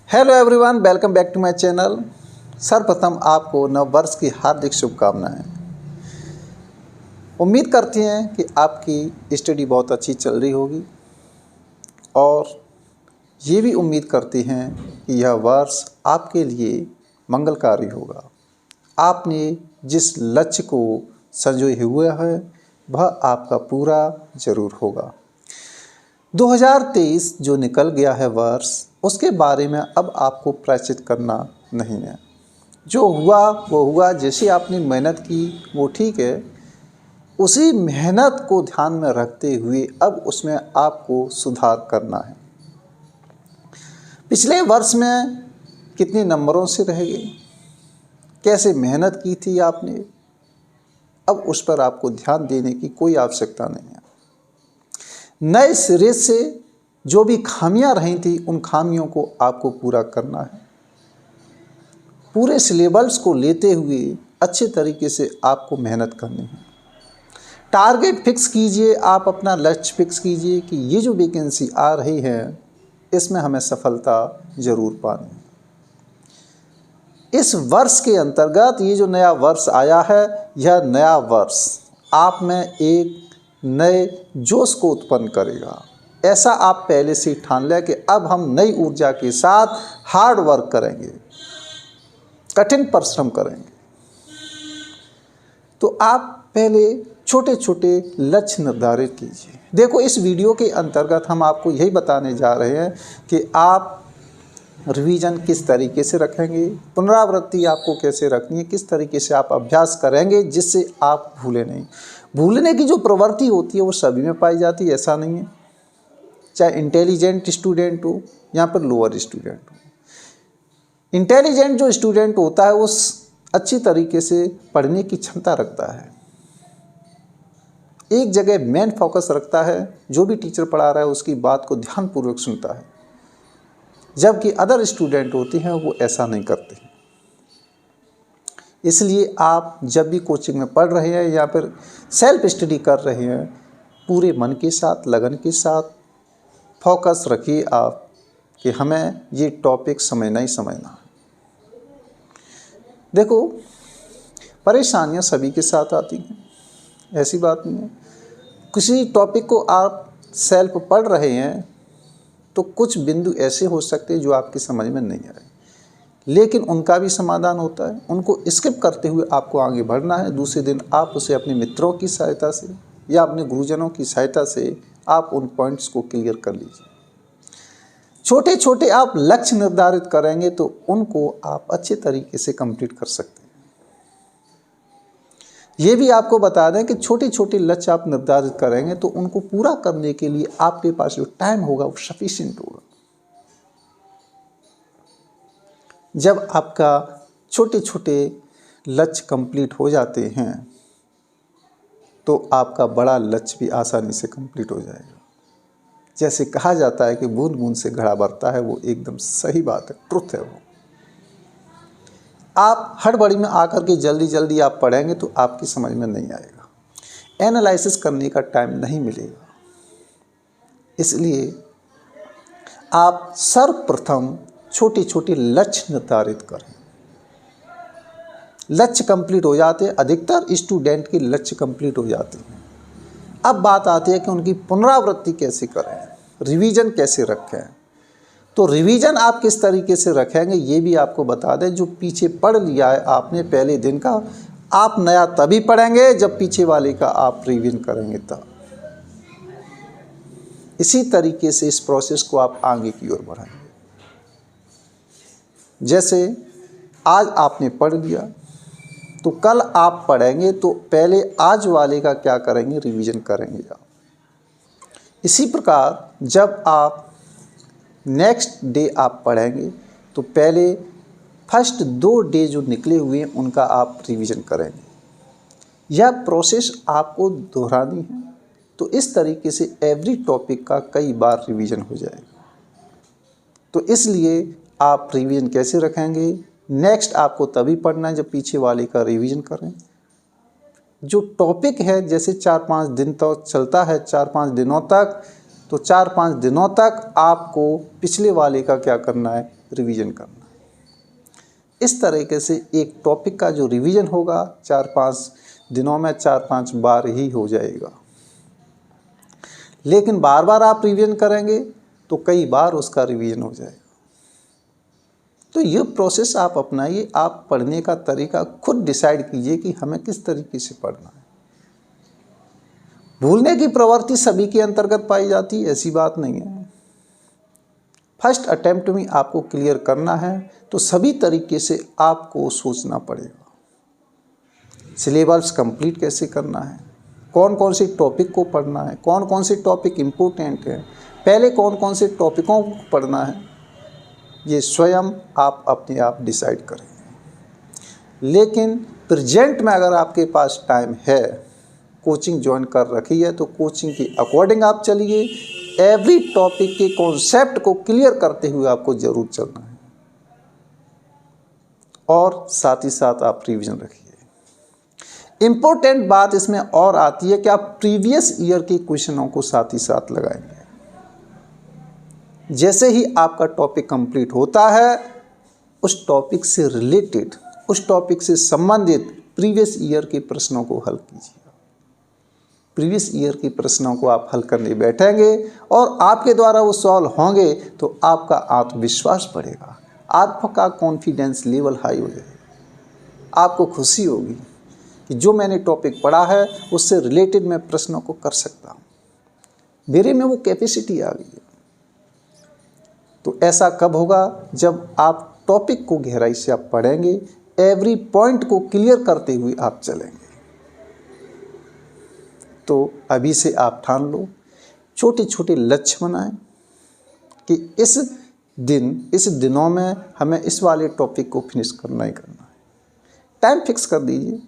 Hello everyone, welcome back to my channel. सर्वप्रथम आपको नव वर्ष की हार्दिक शुभकामनाएं। उम्मीद करते हैं कि आपकी स्टडी बहुत अच्छी चल रही होगी और ये भी उम्मीद करते हैं कि यह वर्ष आपके लिए मंगलकारी होगा। आपने जिस लक्ष्य को संजोए हुए है वह आपका पूरा ज़रूर होगा। 2023 जो निकल गया है वर्ष, उसके बारे में अब आपको प्रायश्चित करना नहीं है। जो हुआ वो हुआ, जैसे आपने मेहनत की वो ठीक है, उसी मेहनत को ध्यान में रखते हुए अब उसमें आपको सुधार करना है। पिछले वर्ष में कितने नंबरों से रह गए, कैसे मेहनत की थी आपने, अब उस पर आपको ध्यान देने की कोई आवश्यकता नहीं है। नए सिरे से जो भी खामियां रही थी उन खामियों को आपको पूरा करना है। पूरे सिलेबस को लेते हुए अच्छे तरीके से आपको मेहनत करनी है। टारगेट फिक्स कीजिए, आप अपना लक्ष्य फिक्स कीजिए कि ये जो वैकेंसी आ रही है इसमें हमें सफलता ज़रूर पानी है। इस वर्ष के अंतर्गत ये जो नया वर्ष आया है, यह नया वर्ष आप में एक नए जोश को उत्पन्न करेगा। ऐसा आप पहले से ठान लें कि अब हम नई ऊर्जा के साथ हार्ड वर्क करेंगे, कठिन परिश्रम करेंगे। तो आप पहले छोटे छोटे लक्ष्य निर्धारित कीजिए। देखो, इस वीडियो के अंतर्गत हम आपको यही बताने जा रहे हैं कि आप रिवीजन किस तरीके से रखेंगे, पुनरावृत्ति आपको कैसे रखनी है, किस तरीके से आप अभ्यास करेंगे जिससे आप भूलें नहीं। भूलने की जो प्रवृत्ति होती है वो सभी में पाई जाती है, ऐसा नहीं है। चाहे इंटेलिजेंट स्टूडेंट हो या फिर लोअर स्टूडेंट हो। इंटेलिजेंट जो स्टूडेंट होता है वो अच्छी तरीके से पढ़ने की क्षमता रखता है, एक जगह मेन फोकस रखता है, जो भी टीचर पढ़ा रहा है उसकी बात को ध्यानपूर्वक सुनता है, जबकि अदर स्टूडेंट होते हैं वो ऐसा नहीं करते। इसलिए आप जब भी कोचिंग में पढ़ रहे हैं या फिर सेल्फ स्टडी कर रहे हैं, पूरे मन के साथ, लगन के साथ फोकस रखिए आप कि हमें ये टॉपिक समझना ही समझना है। देखो, परेशानियां सभी के साथ आती हैं, ऐसी बात नहीं है। किसी टॉपिक को आप सेल्फ पढ़ रहे हैं तो कुछ बिंदु ऐसे हो सकते हैं जो आपकी समझ में नहीं आए, लेकिन उनका भी समाधान होता है। उनको स्किप करते हुए आपको आगे बढ़ना है। दूसरे दिन आप उसे अपने मित्रों की सहायता से या अपने गुरुजनों की सहायता से आप उन पॉइंट्स को क्लियर कर लीजिए। छोटे छोटे आप लक्ष्य निर्धारित करेंगे तो उनको आप अच्छे तरीके से कंप्लीट कर सकते हैं। ये भी आपको बता दें कि छोटे छोटे लक्ष्य आप निर्धारित करेंगे तो उनको पूरा करने के लिए आपके पास जो टाइम होगा वो सफिशिएंट होगा। जब आपका छोटे छोटे लक्ष्य कंप्लीट हो जाते हैं तो आपका बड़ा लक्ष्य भी आसानी से कंप्लीट हो जाएगा। जैसे कहा जाता है कि बूंद बूंद से घड़ा भरता है, वो एकदम सही बात है, ट्रुथ है वो। आप हड़बड़ी में आकर के जल्दी जल्दी आप पढ़ेंगे तो आपकी समझ में नहीं आएगा, एनालिसिस करने का टाइम नहीं मिलेगा। इसलिए आप सर्वप्रथम छोटे छोटे लक्ष्य निर्धारित करें। लक्ष्य कंप्लीट हो जाते हैं, अधिकतर स्टूडेंट के लक्ष्य कंप्लीट हो जाते हैं। अब बात आती है कि उनकी पुनरावृत्ति कैसे करें, रिवीजन कैसे रखें। तो रिवीजन आप किस तरीके से रखेंगे ये भी आपको बता दें। जो पीछे पढ़ लिया है आपने पहले दिन का, आप नया तभी पढ़ेंगे जब पीछे वाले का आप रिवीजन करेंगे तब। इसी तरीके से इस प्रोसेस को आप आगे की ओर बढ़ाएंगे। जैसे आज आपने पढ़ लिया तो कल आप पढ़ेंगे तो पहले आज वाले का क्या करेंगे, रिवीजन करेंगे आप। इसी प्रकार जब आप नेक्स्ट डे आप पढ़ेंगे तो पहले फर्स्ट 2 डे जो निकले हुए हैं उनका आप रिवीजन करेंगे। यह प्रोसेस आपको दोहरानी है, तो इस तरीके से एवरी टॉपिक का कई बार रिवीजन हो जाएगा। तो इसलिए आप रिवीजन कैसे रखेंगे, नेक्स्ट आपको तभी पढ़ना है जब पीछे वाले का रिवीजन करें। जो टॉपिक है जैसे 4-5 दिन तक चलता है, 4-5 दिनों तक, तो 4-5 दिनों तक आपको पिछले वाले का क्या करना है, रिवीजन करना है। इस तरीके से एक टॉपिक का जो रिवीजन होगा 4-5 दिनों में 4-5 बार ही हो जाएगा, लेकिन बार बार आप रिवीजन करेंगे तो कई बार उसका रिवीजन हो जाएगा। तो ये प्रोसेस आप अपनाइए। आप पढ़ने का तरीका खुद डिसाइड कीजिए कि हमें किस तरीके से पढ़ना है। भूलने की प्रवृत्ति सभी के अंतर्गत पाई जाती है, ऐसी बात नहीं है। फर्स्ट अटेम्प्ट में आपको क्लियर करना है तो सभी तरीके से आपको सोचना पड़ेगा। सिलेबस कंप्लीट कैसे करना है, कौन कौन से टॉपिक को पढ़ना है, कौन कौन से टॉपिक इम्पोर्टेंट हैं, पहले कौन कौन से टॉपिकों को पढ़ना है, ये स्वयं आप अपने आप डिसाइड करेंगे। लेकिन प्रेजेंट में अगर आपके पास टाइम है, कोचिंग ज्वाइन कर रखी है, तो कोचिंग के अकॉर्डिंग आप चलिए। एवरी टॉपिक के कॉन्सेप्ट को क्लियर करते हुए आपको ज़रूर चलना है और साथ ही साथ आप रिवीजन रखिए। इम्पोर्टेंट बात इसमें और आती है कि आप प्रीवियस ईयर के क्वेश्चनों को साथ ही साथ लगाएंगे। जैसे ही आपका टॉपिक कंप्लीट होता है, उस टॉपिक से रिलेटेड, उस टॉपिक से संबंधित प्रीवियस ईयर के प्रश्नों को हल कीजिए। प्रीवियस ईयर के प्रश्नों को आप हल करने बैठेंगे और आपके द्वारा वो सॉल्व होंगे तो आपका आत्मविश्वास बढ़ेगा, आपका कॉन्फिडेंस लेवल हाई हो जाएगा। आपको खुशी होगी कि जो मैंने टॉपिक पढ़ा है उससे रिलेटेड मैं प्रश्नों को कर सकता हूँ, मेरे में वो कैपेसिटी आ गई है। तो ऐसा कब होगा? जब आप टॉपिक को गहराई से आप पढ़ेंगे, एवरी पॉइंट को क्लियर करते हुए आप चलेंगे। तो अभी से आप ठान लो, छोटे छोटे लक्ष्य बनाएं कि इस दिनों में हमें इस वाले टॉपिक को फिनिश करना ही करना है। टाइम फिक्स कर दीजिए,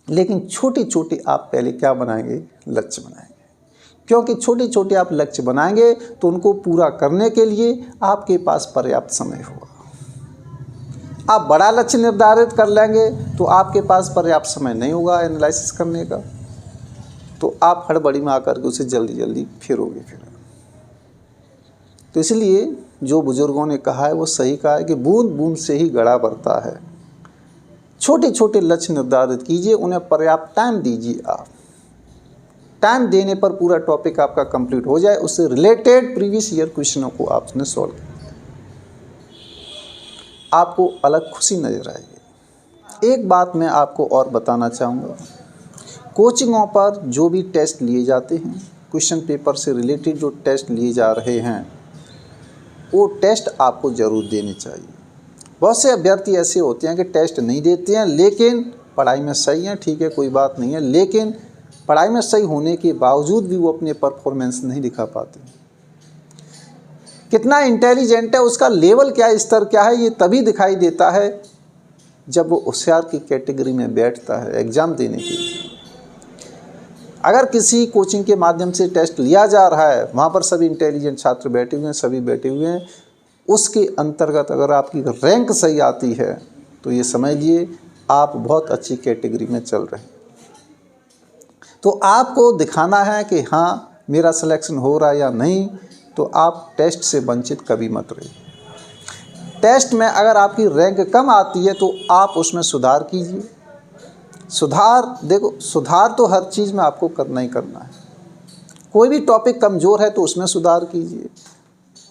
लेकिन छोटे छोटे आप पहले क्या बनाएंगे? लक्ष्य बनाएंगे। क्योंकि छोटे छोटे आप लक्ष्य बनाएंगे तो उनको पूरा करने के लिए आपके पास पर्याप्त समय होगा। आप बड़ा लक्ष्य निर्धारित कर लेंगे तो आपके पास पर्याप्त समय नहीं होगा एनालिसिस करने का, तो आप हड़बड़ी में आकर के उसे जल्दी जल्दी फिरोगे। तो इसलिए जो बुजुर्गों ने कहा है वो सही कहा है कि बूंद बूंद से ही घड़ा भरता है। छोटे छोटे लक्ष्य निर्धारित कीजिए, उन्हें पर्याप्त टाइम दीजिए। आप टाइम देने पर पूरा टॉपिक आपका कंप्लीट हो जाए, उससे रिलेटेड प्रीवियस ईयर क्वेश्चनों को आपने सॉल्व किया, आपको अलग खुशी नजर आएगी। एक बात मैं आपको और बताना चाहूँगा, कोचिंगों पर जो भी टेस्ट लिए जाते हैं, क्वेश्चन पेपर से रिलेटेड जो टेस्ट लिए जा रहे हैं, वो टेस्ट आपको ज़रूर देने चाहिए। बहुत से अभ्यर्थी ऐसे होते हैं कि टेस्ट नहीं देते हैं लेकिन पढ़ाई में सही हैं, ठीक है कोई बात नहीं है, लेकिन पढ़ाई में सही होने के बावजूद भी वो अपने परफॉर्मेंस नहीं दिखा पाते। कितना इंटेलिजेंट है, उसका लेवल क्या है, स्तर क्या है, ये तभी दिखाई देता है जब वो होशियार की कैटेगरी में बैठता है एग्ज़ाम देने के लिए। अगर किसी कोचिंग के माध्यम से टेस्ट लिया जा रहा है, वहाँ पर सभी इंटेलिजेंट छात्र बैठे हुए हैं, सभी बैठे हुए हैं, उसके अंतर्गत अगर आपकी रैंक सही आती है तो ये समझिए आप बहुत अच्छी कैटेगरी में चल रहे हैं। तो आपको दिखाना है कि हाँ मेरा सिलेक्शन हो रहा है या नहीं, तो आप टेस्ट से वंचित कभी मत रहिए। टेस्ट में अगर आपकी रैंक कम आती है तो आप उसमें सुधार कीजिए। सुधार तो हर चीज़ में आपको करना ही करना है। कोई भी टॉपिक कमज़ोर है तो उसमें सुधार कीजिए।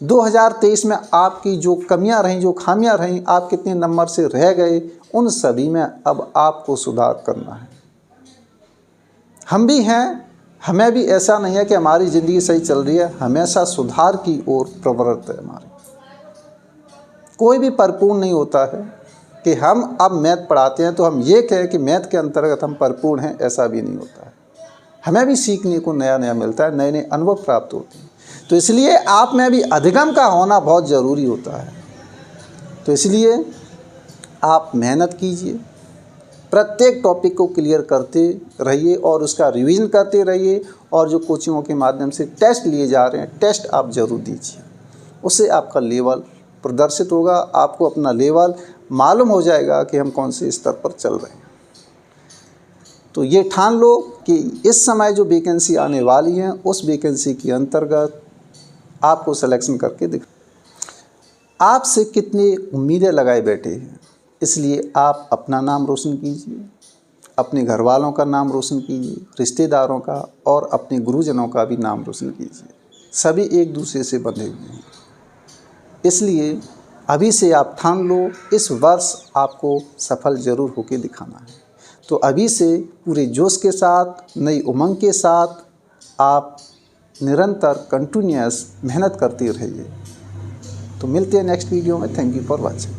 2023 में आपकी जो कमियां रहीं, जो खामियां रहीं, आप कितने नंबर से रह गए, उन सभी में अब आपको सुधार करना है। हम भी हैं, हमें भी ऐसा नहीं है कि हमारी ज़िंदगी सही चल रही है, हमेशा सुधार की ओर प्रवृत्त है हमारी। कोई भी परिपूर्ण नहीं होता है कि हम अब मैथ पढ़ाते हैं तो हम ये कहें कि मैथ के अंतर्गत हम परिपूर्ण हैं, ऐसा भी नहीं होता है। हमें भी सीखने को नया नया मिलता है, नए नए अनुभव प्राप्त होते हैं। तो इसलिए आप में भी अधिगम का होना बहुत ज़रूरी होता है। तो इसलिए आप मेहनत कीजिए, प्रत्येक टॉपिक को क्लियर करते रहिए और उसका रिवीजन करते रहिए, और जो कोचिंगों के माध्यम से टेस्ट लिए जा रहे हैं, टेस्ट आप ज़रूर दीजिए। उससे आपका लेवल प्रदर्शित होगा, आपको अपना लेवल मालूम हो जाएगा कि हम कौन से स्तर पर चल रहे हैं। तो ये ठान लो कि इस समय जो वैकेंसी आने वाली हैं, उस वैकेंसी के अंतर्गत आपको सिलेक्शन करके दिखा। आपसे कितनी उम्मीदें लगाए बैठे हैं, इसलिए आप अपना नाम रोशन कीजिए, अपने घर वालों का नाम रोशन कीजिए, रिश्तेदारों का और अपने गुरुजनों का भी नाम रोशन कीजिए। सभी एक दूसरे से बंधे हुए हैं, इसलिए अभी से आप ठान लो, इस वर्ष आपको सफल ज़रूर होकर दिखाना है। तो अभी से पूरे जोश के साथ, नई उमंग के साथ आप निरंतर कंटिन्यूअस मेहनत करते रहिए। तो मिलते हैं नेक्स्ट वीडियो में। Thank you for watching.